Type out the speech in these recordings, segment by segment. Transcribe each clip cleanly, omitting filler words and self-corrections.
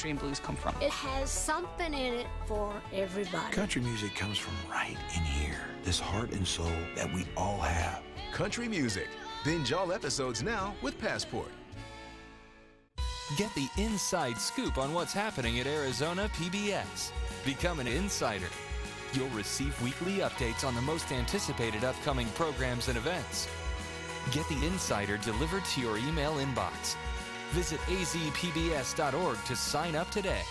country and blues come from. It has something in it for everybody. Country music comes from right in here, this heart and soul that we all have. Country music. Binge all episodes now with Passport. Get the inside scoop on what's happening at Arizona PBS. Become an insider. You'll receive weekly updates on the most anticipated upcoming programs and events. Get the insider delivered to your email inbox. Visit azpbs.org to sign up today.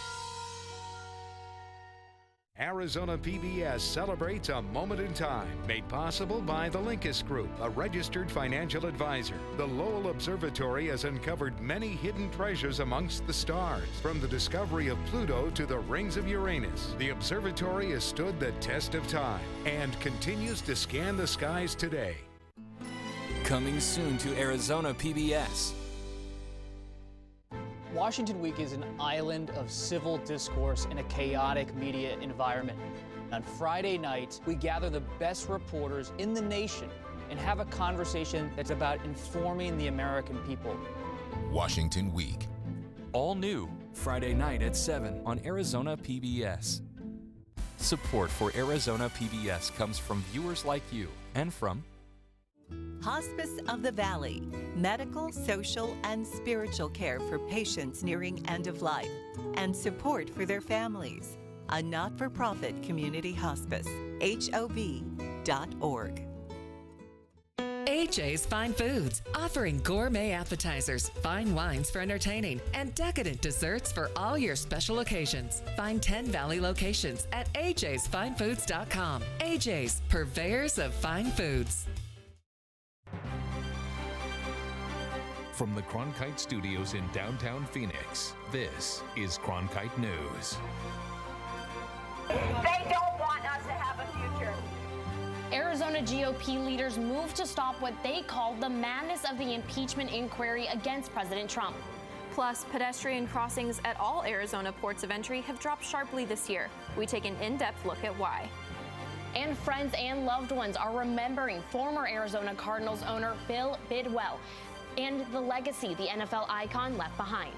Arizona PBS celebrates a moment in time, made possible by the Linkous Group, a registered financial advisor. The Lowell Observatory has uncovered many hidden treasures amongst the stars, from the discovery of Pluto to the rings of Uranus. The observatory has stood the test of time and continues to scan the skies today. Coming soon to Arizona PBS. Washington Week is an island of civil discourse in a chaotic media environment. On Friday night, we gather the best reporters in the nation and have a conversation that's about informing the American people. Washington Week. All new, Friday night at 7 on Arizona PBS. Support for Arizona PBS comes from viewers like you and from Hospice of the Valley, medical, social, and spiritual care for patients nearing end of life, and support for their families. A not-for-profit community hospice. HOV.org. AJ's Fine Foods, offering gourmet appetizers, fine wines for entertaining, and decadent desserts for all your special occasions. Find 10 Valley locations at ajsfinefoods.com. AJ's, purveyors of fine foods. From the Cronkite Studios in downtown Phoenix, this is Cronkite News. They don't want us to have a future. Arizona GOP leaders moved to stop what they called the madness of the impeachment inquiry against President Trump. Plus, pedestrian crossings at all Arizona ports of entry have dropped sharply this year. We take an in-depth look at why. And friends and loved ones are remembering former Arizona Cardinals owner Bill Bidwell and the legacy the NFL icon left behind.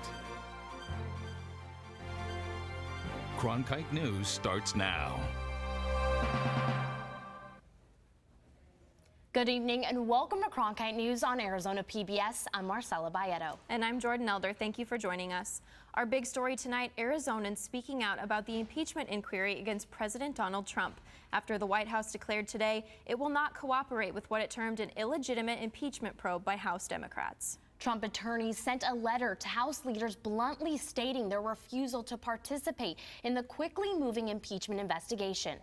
Cronkite News starts now. Good evening and welcome to Cronkite News on Arizona PBS. I'm Marcela Bayeto. And I'm Jordan Elder. Thank you for joining us. Our big story tonight, Arizonans speaking out about the impeachment inquiry against President Donald Trump after the White House declared today it will not cooperate with what it termed an illegitimate impeachment probe by House Democrats. Trump attorneys sent a letter to House leaders bluntly stating their refusal to participate in the quickly moving impeachment investigation.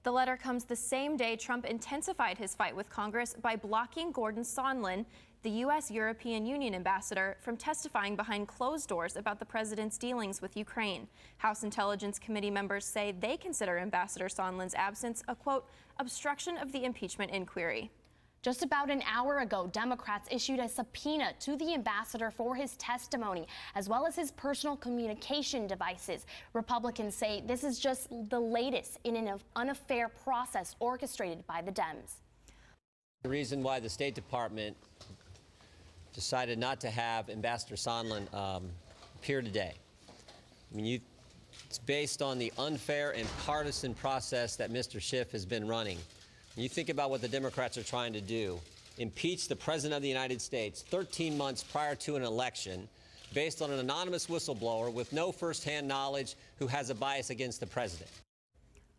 The letter comes the same day Trump intensified his fight with Congress by blocking Gordon Sondland, the U.S. European Union ambassador, from testifying behind closed doors about the president's dealings with Ukraine. House Intelligence Committee members say they consider Ambassador Sondland's absence a, quote, obstruction of the impeachment inquiry. Just about an hour ago, Democrats issued a subpoena to the ambassador for his testimony, as well as his personal communication devices. Republicans say this is just the latest in an unfair process orchestrated by the Dems. The reason why the State Department decided not to have Ambassador Sondland appear today, I mean, it's based on the unfair and partisan process that Mr. Schiff has been running. You think about what the Democrats are trying to do, impeach the President of the United States 13 months prior to an election based on an anonymous whistleblower with no firsthand knowledge who has a bias against the President.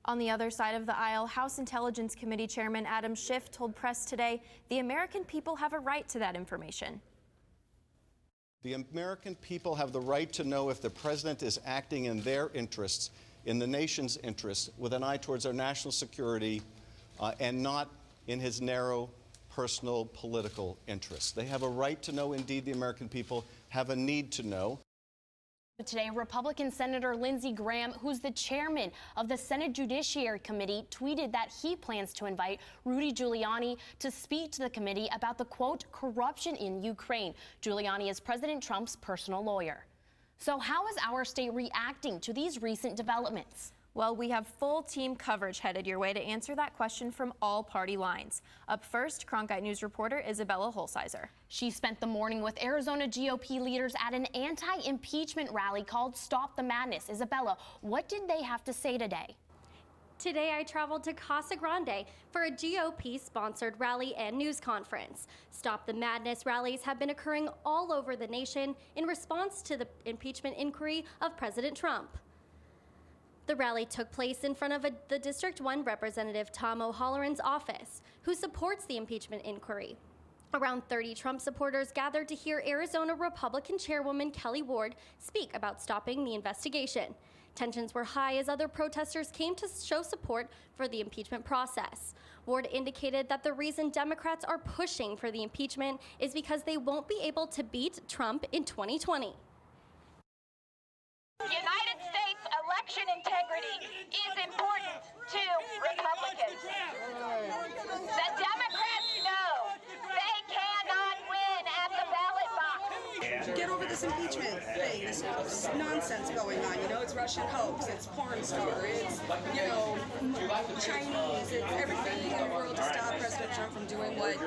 On the other side of the aisle, House Intelligence Committee Chairman Adam Schiff told press today the American people have a right to that information. The American people have the right to know if the President is acting in their interests, in the nation's interests, with an eye towards our national security, and not in his narrow personal political interests. They have a right to know. Indeed, the American people have a need to know. Today, Republican Senator Lindsey Graham, who's the chairman of the Senate Judiciary Committee, tweeted that he plans to invite Rudy Giuliani to speak to the committee about the, quote, corruption in Ukraine. Giuliani is President Trump's personal lawyer. So how is our state reacting to these recent developments? Well, we have full team coverage headed your way to answer that question from all party lines. Up first, Cronkite News reporter Isabella Holsizer. She spent the morning with Arizona GOP leaders at an anti-impeachment rally called Stop the Madness. Isabella, what did they have to say today? Today, I traveled to Casa Grande for a GOP-sponsored rally and news conference. Stop the Madness rallies have been occurring all over the nation in response to the impeachment inquiry of President Trump. The rally took place in front of the District 1 Representative Tom O'Halloran's office, who supports the impeachment inquiry. Around 30 Trump supporters gathered to hear Arizona Republican Chairwoman Kelly Ward speak about stopping the investigation. Tensions were high as other protesters came to show support for the impeachment process. Ward indicated that the reason Democrats are pushing for the impeachment is because they won't be able to beat Trump in 2020. United States election integrity is important to Republicans. The Democrats know they cannot win at the ballot box. Get over this impeachment thing, this nonsense going on. You know, it's Russian hoax, it's porn star, it's, you know, Chinese, it's everything in the world to stop President Trump from doing what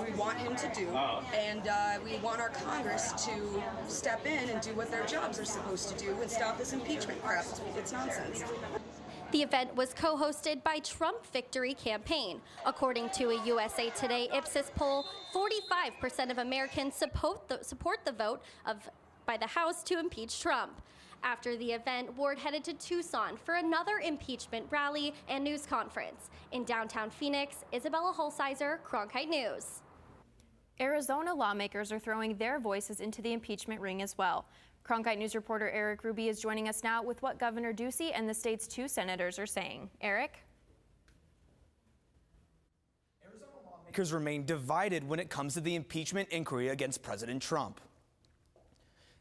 we want him to do. And we want our Congress to step in and do what their jobs are supposed to do and stop this impeachment crap. It's nonsense. The event was co-hosted by Trump Victory Campaign. According to a USA Today Ipsos poll, 45% of Americans support the vote by the House to impeach Trump. After the event, Ward headed to Tucson for another impeachment rally and news conference. In downtown Phoenix, Isabella Holsizer, Cronkite News. Arizona lawmakers are throwing their voices into the impeachment ring as well. Cronkite News reporter Eric Ruby is joining us now with what Governor Ducey and the state's 2 senators are saying. Eric? Arizona lawmakers remain divided when it comes to the impeachment inquiry against President Trump.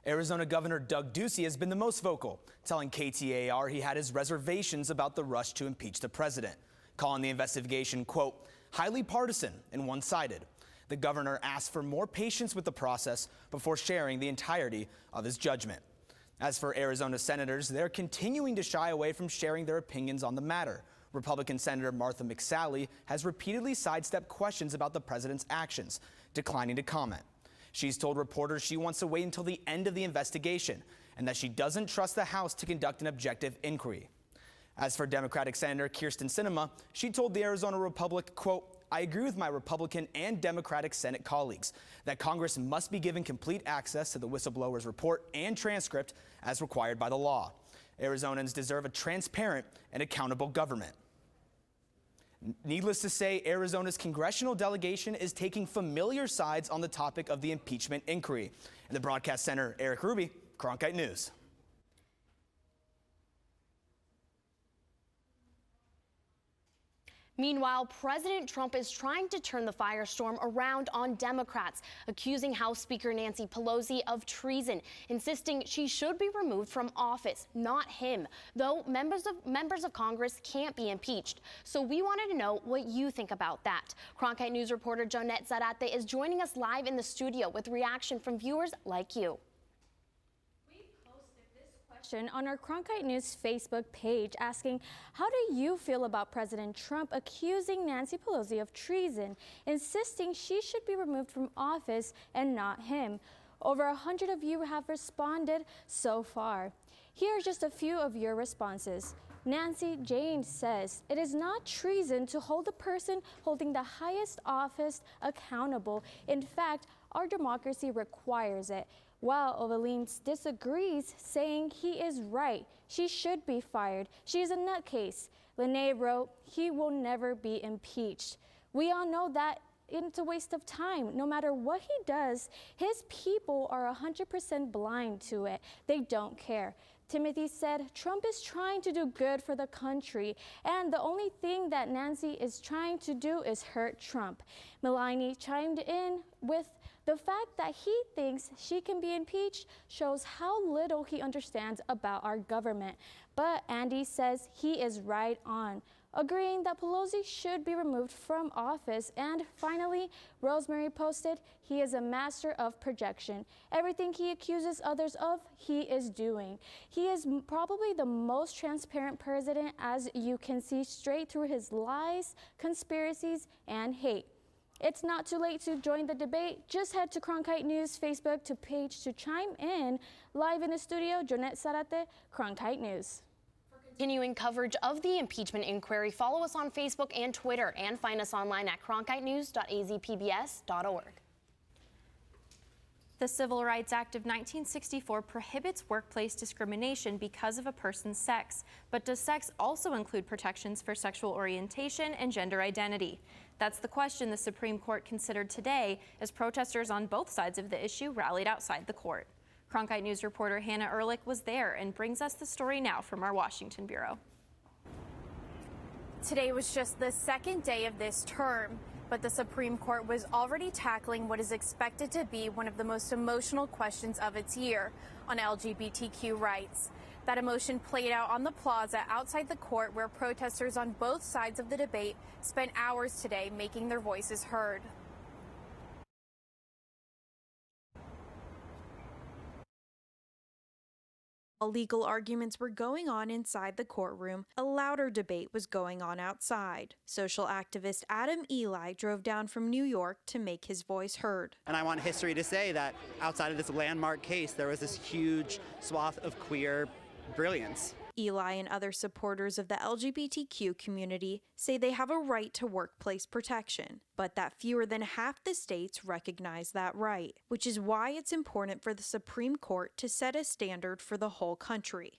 Arizona Governor Doug Ducey has been the most vocal, telling KTAR he had his reservations about the rush to impeach the president, calling the investigation, quote, highly partisan and one-sided. The governor asked for more patience with the process before sharing the entirety of his judgment. As for Arizona senators, they're continuing to shy away from sharing their opinions on the matter. Republican Senator Martha McSally has repeatedly sidestepped questions about the president's actions, declining to comment. She's told reporters she wants to wait until the end of the investigation and that she doesn't trust the House to conduct an objective inquiry. As for Democratic Senator Kyrsten Sinema, she told the Arizona Republic, quote, I agree with my Republican and Democratic Senate colleagues that Congress must be given complete access to the whistleblower's report and transcript as required by the law. Arizonans deserve a transparent and accountable government. Needless to say, Arizona's congressional delegation is taking familiar sides on the topic of the impeachment inquiry. In the broadcast center, Eric Ruby, Cronkite News. Meanwhile, President Trump is trying to turn the firestorm around on Democrats, accusing House Speaker Nancy Pelosi of treason, insisting she should be removed from office, not him, though members of Congress can't be impeached. So we wanted to know what you think about that. Cronkite News reporter Jonette Zarate is joining us live in the studio with reaction from viewers like you. On our Cronkite News Facebook page asking, how do you feel about President Trump accusing Nancy Pelosi of treason, insisting she should be removed from office and not him? Over 100 of you have responded so far. Here are just a few of your responses. Nancy Jane says, it is not treason to hold a person holding the highest office accountable. In fact, our democracy requires it. While Ovaline disagrees, saying he is right. She should be fired. She is a nutcase. Lene wrote, he will never be impeached. We all know that it's a waste of time. No matter what he does, his people are 100% blind to it. They don't care. Timothy said, Trump is trying to do good for the country, and the only thing that Nancy is trying to do is hurt Trump. Melanie chimed in with, the fact that he thinks she can be impeached shows how little he understands about our government. But Andy says he is right on. agreeing that Pelosi should be removed from office. And finally, Rosemary posted, "He is a master of projection. Everything he accuses others of, he is doing. He is probably the most transparent president, as you can see straight through his lies, conspiracies, and hate." It's not too late to join the debate. Just head to Cronkite News Facebook page to chime in. Live in the studio, Jonette Sarate, Cronkite News. For continuing coverage of the impeachment inquiry, follow us on Facebook and Twitter, and find us online at cronkitenews.azpbs.org. The Civil Rights Act of 1964 prohibits workplace discrimination because of a person's sex. But does sex also include protections for sexual orientation and gender identity? That's the question the Supreme Court considered today as protesters on both sides of the issue rallied outside the court. Cronkite News reporter Hannah Ehrlich was there and brings us the story now from our Washington bureau. Today was just the second day of this term, but the Supreme Court was already tackling what is expected to be one of the most emotional questions of its year on LGBTQ rights. That emotion played out on the plaza outside the court, where protesters on both sides of the debate spent hours today making their voices heard. While legal arguments were going on inside the courtroom, a louder debate was going on outside. Social activist Adam Eli drove down from New York to make his voice heard. And I want history to say that outside of this landmark case, there was this huge swath of queer brilliance. Eli and other supporters of the LGBTQ community say they have a right to workplace protection, but that fewer than half the states recognize that right, which is why it's important for the Supreme Court to set a standard for the whole country.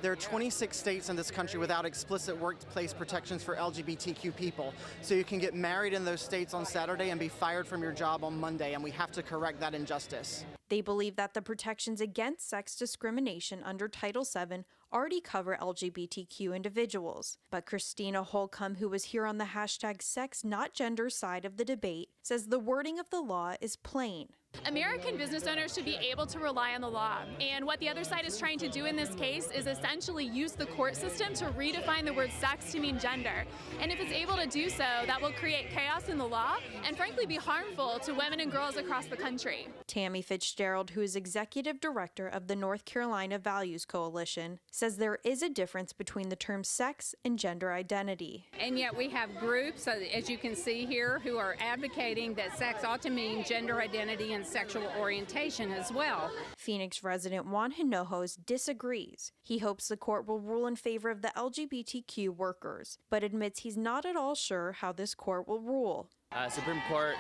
There are 26 states in this country without explicit workplace protections for LGBTQ people. So you can get married in those states on Saturday and be fired from your job on Monday, and we have to correct that injustice. They believe that the protections against sex discrimination under Title VII already cover LGBTQ individuals. But Christina Holcomb, who was here on the #SexNotGender side of the debate, says the wording of the law is plain. American business owners should be able to rely on the law. And what the other side is trying to do in this case is essentially use the court system to redefine the word sex to mean gender. And if it's able to do so, that will create chaos in the law and frankly be harmful to women and girls across the country. Tammy Fitzgerald, who is executive director of the North Carolina Values Coalition, says there is a difference between the terms sex and gender identity. And yet we have groups, as you can see here, who are advocating that sex ought to mean gender identity and sexual orientation as well. Phoenix resident Juan Hinojos disagrees. He hopes the court will rule in favor of the LGBTQ workers, but admits he's not at all sure how this court will rule. Supreme Court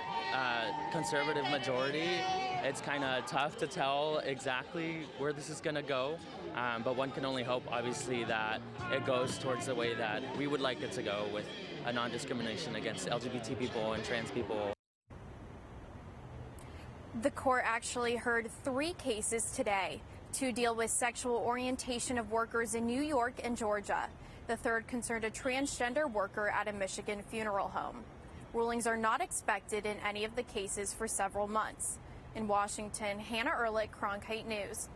conservative majority, it's kind of tough to tell exactly where this is going to go, but one can only hope, obviously, that it goes towards the way that we would like it to go, with a non-discrimination against LGBT people and trans people. The court actually heard 3 cases today. 2 deal with sexual orientation of workers in New York and Georgia. The 3rd concerned a transgender worker at a Michigan funeral home. Rulings are not expected in any of the cases for several months. In Washington, Hannah Ehrlich, Cronkite News.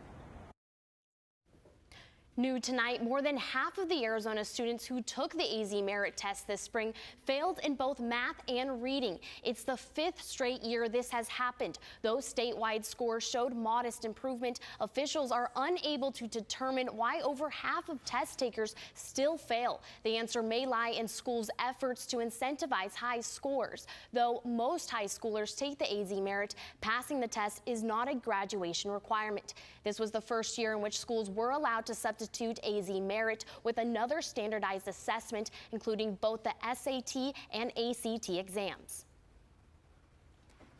New tonight, more than half of the Arizona students who took the AZ Merit test this spring failed in both math and reading. It's the 5th straight year this has happened. Though statewide scores showed modest improvement, officials are unable to determine why over half of test takers still fail. The answer may lie in schools' efforts to incentivize high scores. Though most high schoolers take the AZ Merit, passing the test is not a graduation requirement. This was the first year in which schools were allowed to substitute AZ Merit with another standardized assessment, including both the SAT and ACT exams.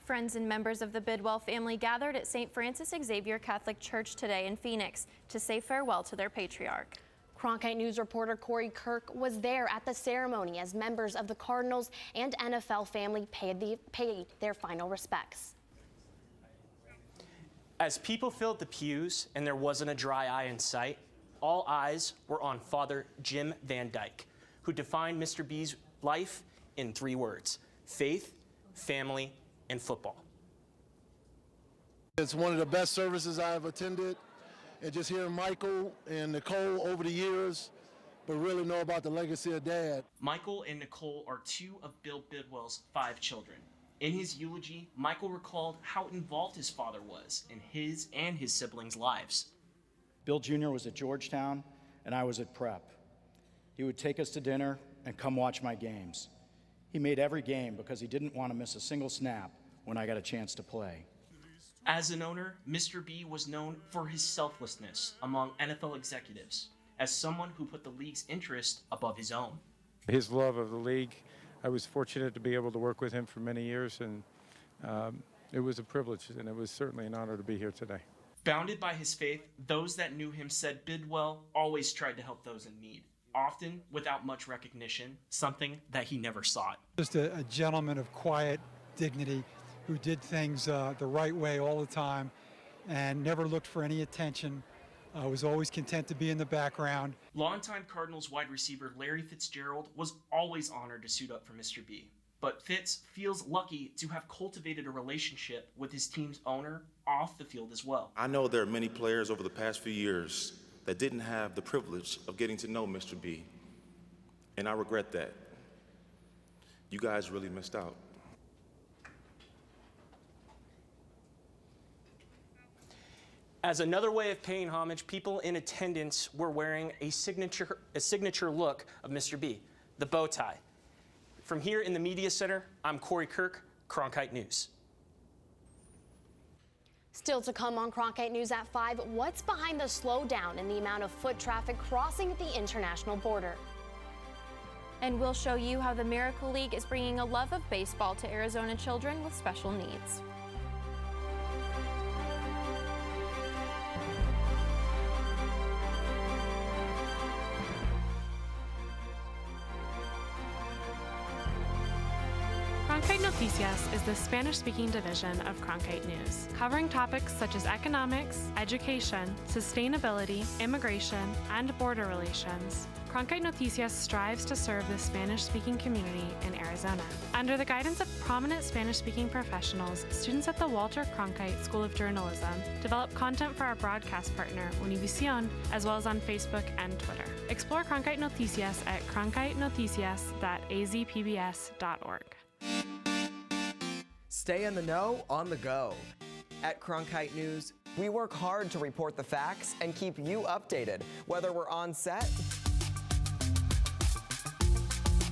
Friends and members of the Bidwell family gathered at St. Francis Xavier Catholic Church today in Phoenix to say farewell to their patriarch. Cronkite News reporter Corey Kirk was there at the ceremony as members of the Cardinals and NFL family paid their final respects. As people filled the pews and there wasn't a dry eye in sight, all eyes were on Father Jim Van Dyke, who defined Mr. B's life in 3 words: faith, family, and football. It's one of the best services I've attended, and just hearing Michael and Nicole over the years, but really know about the legacy of Dad. Michael and Nicole are two of Bill Bidwell's 5 children. In his eulogy, Michael recalled how involved his father was in his and his siblings' lives. Bill Jr. was at Georgetown, and I was at prep. He would take us to dinner and come watch my games. He made every game because he didn't want to miss a single snap when I got a chance to play. As an owner, Mr. B was known for his selflessness among NFL executives, as someone who put the league's interest above his own. His love of the league, I was fortunate to be able to work with him for many years, and it was a privilege, and it was certainly an honor to be here today. Bounded by his faith, those that knew him said Bidwell always tried to help those in need, often without much recognition, something that he never sought. Just a gentleman of quiet dignity who did things the right way all the time and never looked for any attention, was always content to be in the background. Longtime Cardinals wide receiver Larry Fitzgerald was always honored to suit up for Mr. B. But Fitz feels lucky to have cultivated a relationship with his team's owner off the field as well. I know there are many players over the past few years that didn't have the privilege of getting to know Mr. B, and I regret that. You guys really missed out. As another way of paying homage, people in attendance were wearing a signature look of Mr. B, the bow tie. From here in the Media Center, I'm Corey Kirk, Cronkite News. Still to come on Cronkite News at 5, what's behind the slowdown in the amount of foot traffic crossing the international border? And we'll show you how the Miracle League is bringing a love of baseball to Arizona children with special needs. Cronkite Noticias is the Spanish-speaking division of Cronkite News, covering topics such as economics, education, sustainability, immigration, and border relations. Cronkite Noticias strives to serve the Spanish-speaking community in Arizona. Under the guidance of prominent Spanish-speaking professionals, students at the Walter Cronkite School of Journalism develop content for our broadcast partner, Univision, as well as on Facebook and Twitter. Explore Cronkite Noticias at cronkitenoticias.azpbs.org. Stay in the know on the go. At Cronkite News, we work hard to report the facts and keep you updated, whether we're on set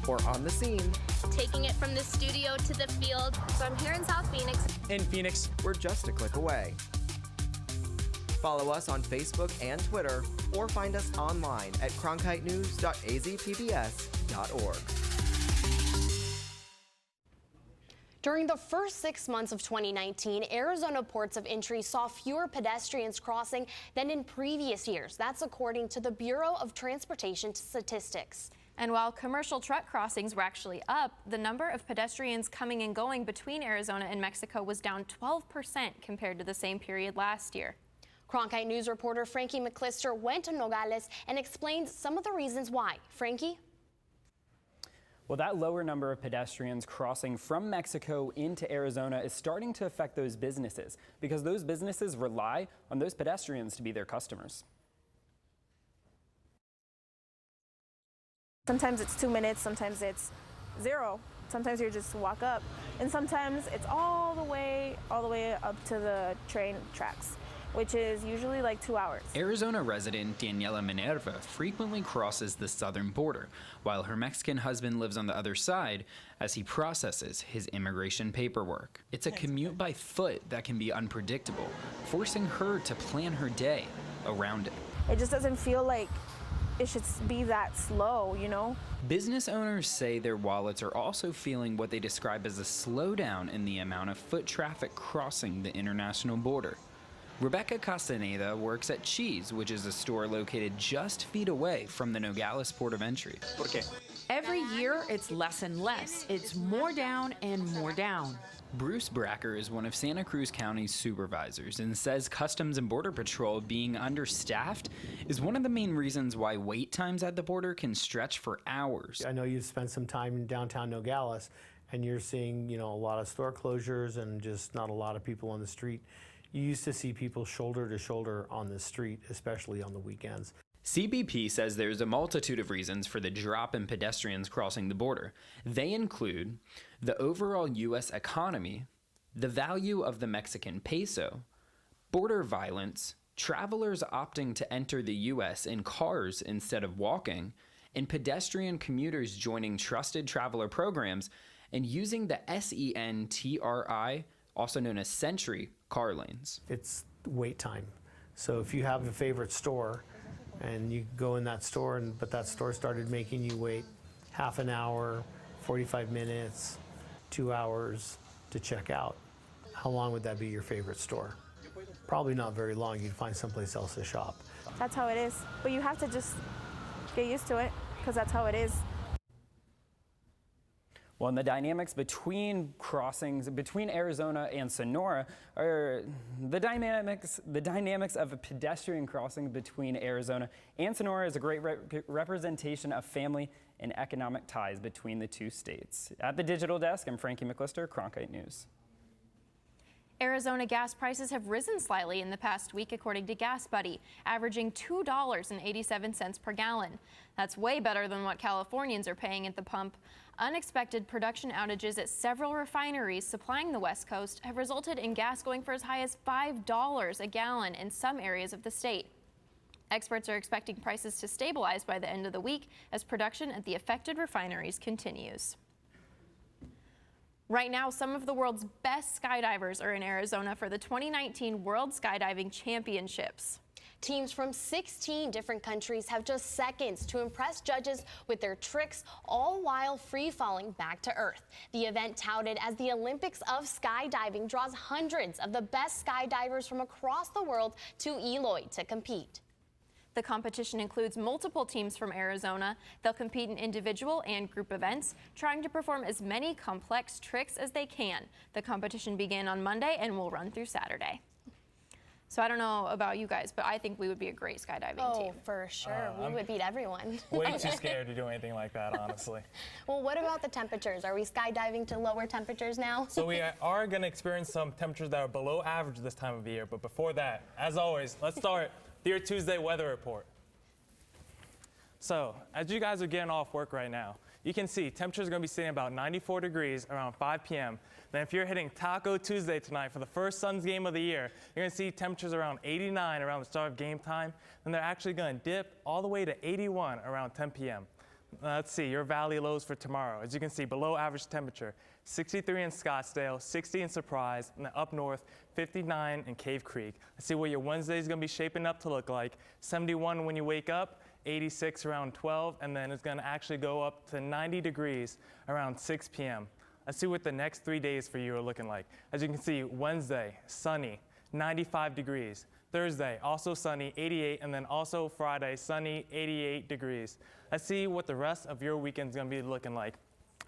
or on the scene. Taking it from the studio to the field. So I'm here in South Phoenix. In Phoenix, we're just a click away. Follow us on Facebook and Twitter, or find us online at cronkitenews.azpbs.org. During the first 6 months of 2019, Arizona ports of entry saw fewer pedestrians crossing than in previous years. That's according to the Bureau of Transportation Statistics. And while commercial truck crossings were actually up, the number of pedestrians coming and going between Arizona and Mexico was down 12% compared to the same period last year. Cronkite News reporter Frankie McClister went to Nogales and explained some of the reasons why. Frankie? Well, that lower number of pedestrians crossing from Mexico into Arizona is starting to affect those businesses because those businesses rely on those pedestrians to be their customers. Sometimes it's 2 minutes, sometimes it's 0. Sometimes you just walk up, and sometimes it's all the way up to the train tracks, which is usually like 2 hours. Arizona resident Daniela Minerva frequently crosses the southern border, while her Mexican husband lives on the other side as he processes his immigration paperwork. It's a commute by foot that can be unpredictable, forcing her to plan her day around it. It just doesn't feel like it should be that slow, you know? Business owners say their wallets are also feeling what they describe as a slowdown in the amount of foot traffic crossing the international border. Rebecca Castaneda works at Cheese, which is a store located just feet away from the Nogales port of entry. ¿Por qué? Every year, it's less and less. It's more down and more down. Bruce Bracker is one of Santa Cruz County's supervisors and says Customs and Border Patrol being understaffed is one of the main reasons why wait times at the border can stretch for hours. I know you've spent some time in downtown Nogales, and you're seeing, a lot of store closures and just not a lot of people on the street. You used to see people shoulder to shoulder on the street, especially on the weekends. CBP says there's a multitude of reasons for the drop in pedestrians crossing the border. They include the overall U.S. economy, the value of the Mexican peso, border violence, travelers opting to enter the U.S. in cars instead of walking, and pedestrian commuters joining trusted traveler programs and using the SENTRI, also known as Sentry, car lanes. It's wait time. So if you have a favorite store and you go in that store, but that store started making you wait half an hour, 45 minutes, 2 hours to check out, how long would that be your favorite store? Probably not very long. You'd find someplace else to shop. That's how it is. But you have to just get used to it because that's how it is. Well, and the dynamics between crossings between Arizona and Sonora are the dynamics of a pedestrian crossing between Arizona and Sonora is a great representation of family and economic ties between the two states. At the digital desk, I'm Frankie McClister, Cronkite News. Arizona gas prices have risen slightly in the past week, according to Gas Buddy, averaging $2.87 per gallon. That's way better than what Californians are paying at the pump. Unexpected production outages at several refineries supplying the West Coast have resulted in gas going for as high as $5 a gallon in some areas of the state. Experts are expecting prices to stabilize by the end of the week as production at the affected refineries continues. Right now, some of the world's best skydivers are in Arizona for the 2019 World Skydiving Championships. Teams from 16 different countries have just seconds to impress judges with their tricks, all while free-falling back to Earth. The event, touted as the Olympics of skydiving, draws hundreds of the best skydivers from across the world to Eloy to compete. The competition includes multiple teams from Arizona. They'll compete in individual and group events, trying to perform as many complex tricks as they can. The competition began on Monday and will run through Saturday. So I don't know about you guys, but I think we would be a great skydiving team. Oh, for sure. We would beat everyone. Way too scared to do anything like that, honestly. Well, what about the temperatures? Are we skydiving to lower temperatures now? So we are going to experience some temperatures that are below average this time of year. But before that, as always, let's start your Tuesday weather report. So as you guys are getting off work right now, you can see temperatures are going to be sitting about 94 degrees around 5 p.m. Then if you're hitting Taco Tuesday tonight for the first Suns game of the year, you're going to see temperatures around 89 around the start of game time. Then they're actually going to dip all the way to 81 around 10 p.m. Let's see your valley lows for tomorrow. As you can see, below average temperature, 63 in Scottsdale, 60 in Surprise, and then up north, 59 in Cave Creek. Let's see what your Wednesday is going to be shaping up to look like. 71 when you wake up, 86 around 12, and then it's going to actually go up to 90 degrees around 6 p.m. Let's see what the next 3 days for you are looking like. As you can see, Wednesday, sunny, 95 degrees. Thursday, also sunny, 88, and then also Friday, sunny, 88 degrees. Let's see what the rest of your weekend's going to be looking like.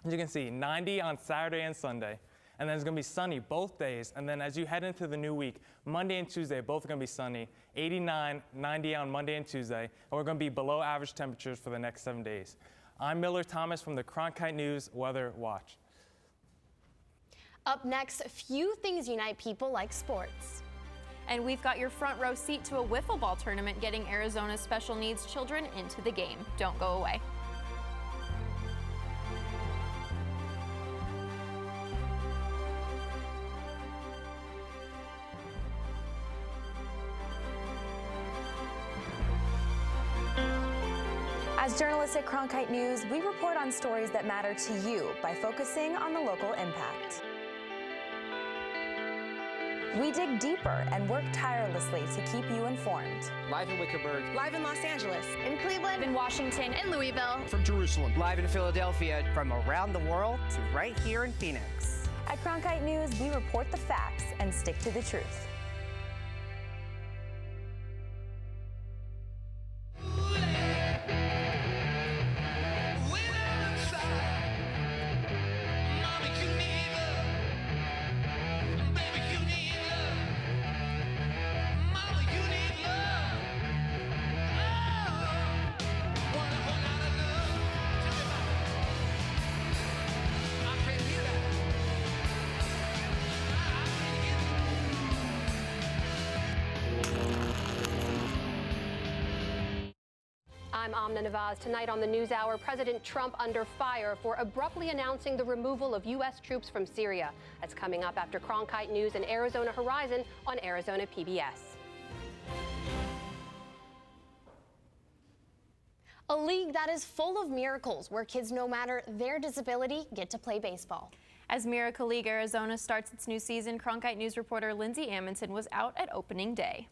As you can see, 90 on Saturday and Sunday. And then it's going to be sunny both days. And then as you head into the new week, Monday and Tuesday, both are going to be sunny. 89, 90 on Monday and Tuesday. And we're going to be below average temperatures for the next 7 days. I'm Miller Thomas from the Cronkite News Weather Watch. Up next, few things unite people like sports. And we've got your front row seat to a wiffle ball tournament getting Arizona's special needs children into the game. Don't go away. As journalists at Cronkite News, we report on stories that matter to you by focusing on the local impact. We dig deeper and work tirelessly to keep you informed. Live in Wickenburg. Live in Los Angeles. In Cleveland, in Washington, in Louisville. From Jerusalem. Live in Philadelphia. From around the world to right here in Phoenix. At Cronkite News, we report the facts and stick to the truth. I'm Amna Nawaz. Tonight on the NewsHour, President Trump under fire for abruptly announcing the removal of U.S. troops from Syria. That's coming up after Cronkite News and Arizona Horizon on Arizona PBS. A league that is full of miracles, where kids, no matter their disability, get to play baseball. As Miracle League Arizona starts its new season, Cronkite News reporter Lindsay Amundsen was out at opening day.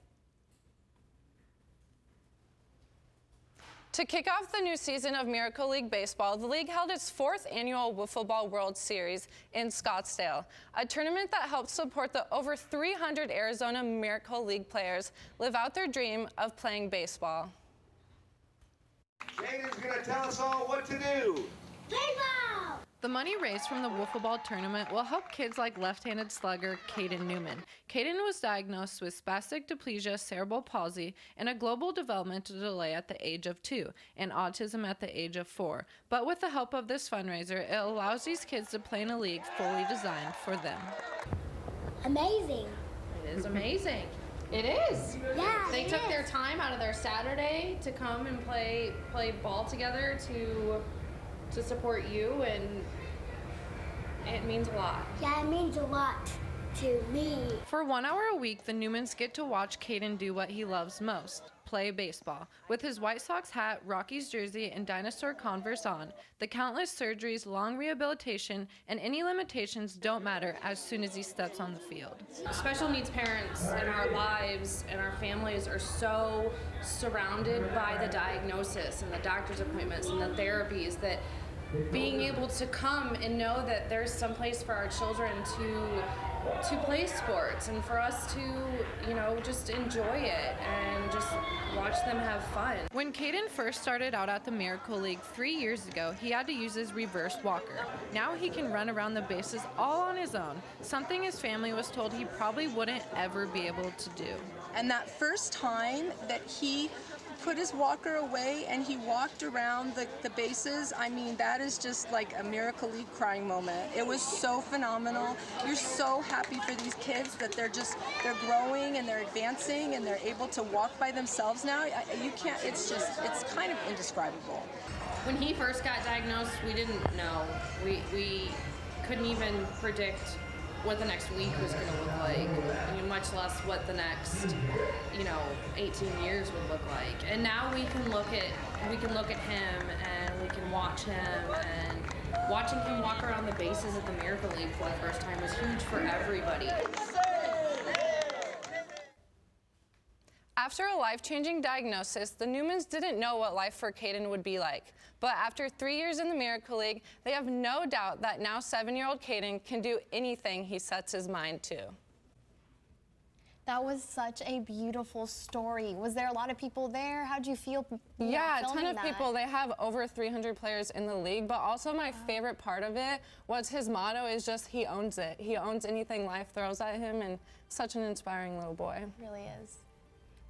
To kick off the new season of Miracle League Baseball, the league held its 4th annual Wiffle Ball World Series in Scottsdale, a tournament that helps support the over 300 Arizona Miracle League players live out their dream of playing baseball. Jaden's going to tell us all what to do. Baseball! The money raised from the Wiffle Ball tournament will help kids like left-handed slugger Caden Newman. Caden was diagnosed with spastic diplegia cerebral palsy and a global developmental delay at the age of 2 and autism at the age of 4. But with the help of this fundraiser, it allows these kids to play in a league fully designed for them. Amazing. It is amazing. It is. Yeah. They took their time out of their Saturday to come and play ball together to support you, and it means a lot. Yeah, it means a lot to me. For 1 hour a week, the Newmans get to watch Caden do what he loves most, play baseball. With his White Sox hat, Rockies jersey, and dinosaur Converse on, the countless surgeries, long rehabilitation, and any limitations don't matter as soon as he steps on the field. Special needs parents in our lives and our families are so surrounded by the diagnosis and the doctor's appointments and the therapies that being able to come and know that there's some place for our children to play sports and for us to, just enjoy it and just watch them have fun. When Caden first started out at the Miracle League 3 years ago, he had to use his reverse walker. Now he can run around the bases all on his own, something his family was told he probably wouldn't ever be able to do. And that first time that he put his walker away and he walked around the bases, I mean, that is just like a Miracle League crying moment. It was so phenomenal. You're so happy for these kids that they're growing and they're advancing and they're able to walk by themselves now. It's kind of indescribable. When he first got diagnosed, we didn't know. We couldn't even predict what the next week was going to look like, much less what the next, 18 years would look like. And now we can look at him and we can watch him, and watching him walk around the bases at the Miracle League for the first time was huge for everybody. After a life-changing diagnosis, the Newmans didn't know what life for Caden would be like. But after 3 years in the Miracle League, they have no doubt that now 7-year-old Caden can do anything he sets his mind to. That was such a beautiful story. Was there a lot of people there? How did you feel? Yeah, a ton of people. They have over 300 players in the league, but also my favorite part of it was his motto is just he owns it. He owns anything life throws at him, and such an inspiring little boy. It really is.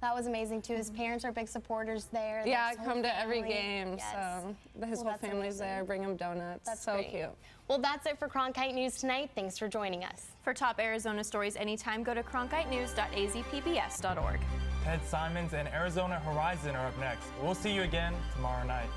That was amazing too. His parents are big supporters there. Yeah, I come to every game, so his whole family's there. Bring him donuts. That's so great. Cute. Well, that's it for Cronkite News tonight. Thanks for joining us. For top Arizona stories anytime, go to cronkitenews.azpbs.org. Ted Simons and Arizona Horizon are up next. We'll see you again tomorrow night.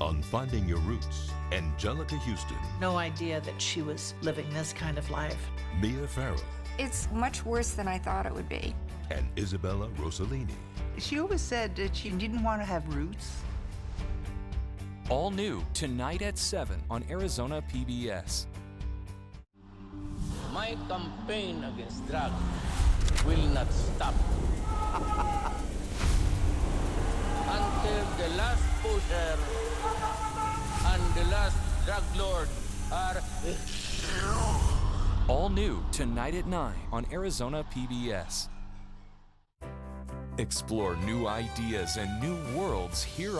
On Finding Your Roots, Angelica Houston. No idea that she was living this kind of life. Mia Farrow. It's much worse than I thought it would be. And Isabella Rossellini. She always said that she didn't want to have roots. All new tonight at 7 on Arizona PBS. My campaign against drugs will not stop until the last pusher and the last drug lord are... All new tonight at 9 on Arizona PBS. Explore new ideas and new worlds here on